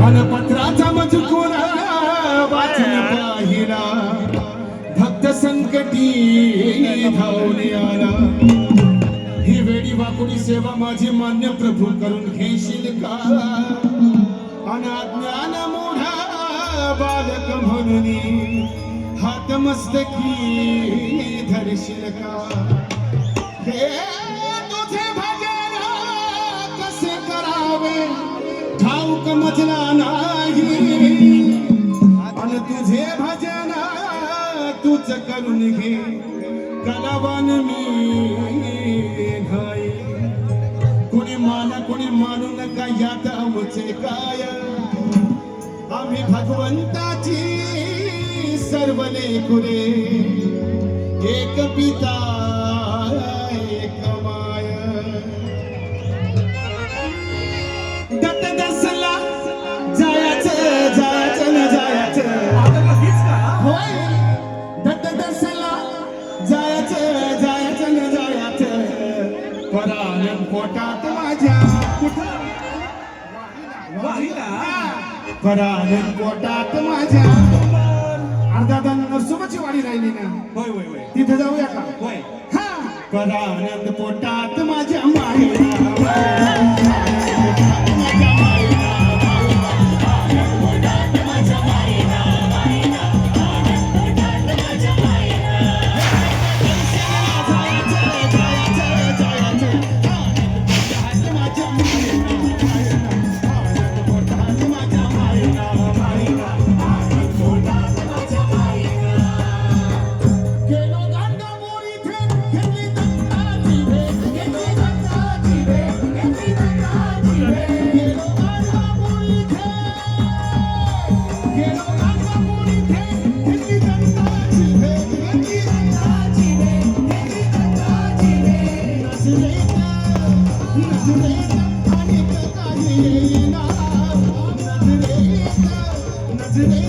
पत्राचा मजकूर वाचन पाहिला भक्त संकटी धावून आला ही वेडी वाकुडी सेवा माझी मान्य प्रभू करून घेशील का अनाज्ञान मोढा बालक म्हणून हात मस्तकी धरशील का हे तुझे भजन कसे करावे ठाऊक मजला नाही आणि तुझे भजन तूच करून घे कलावान मी घाई कुणी मानू नका यात आमचे काय आम्ही भगवंताची सर्व लेकुरे एक पिता एक माय दत्त दसला जायचं न जायचं होय दत्त दसला जायचं न जायचं परान पोटात माझ्या परान पोटात माझ्या अर्धा तास नरसोबाची वाडी राहिली ना होय होय होय तिथे जाऊया का होय हा परानंद पोटात माझ्या मायला Today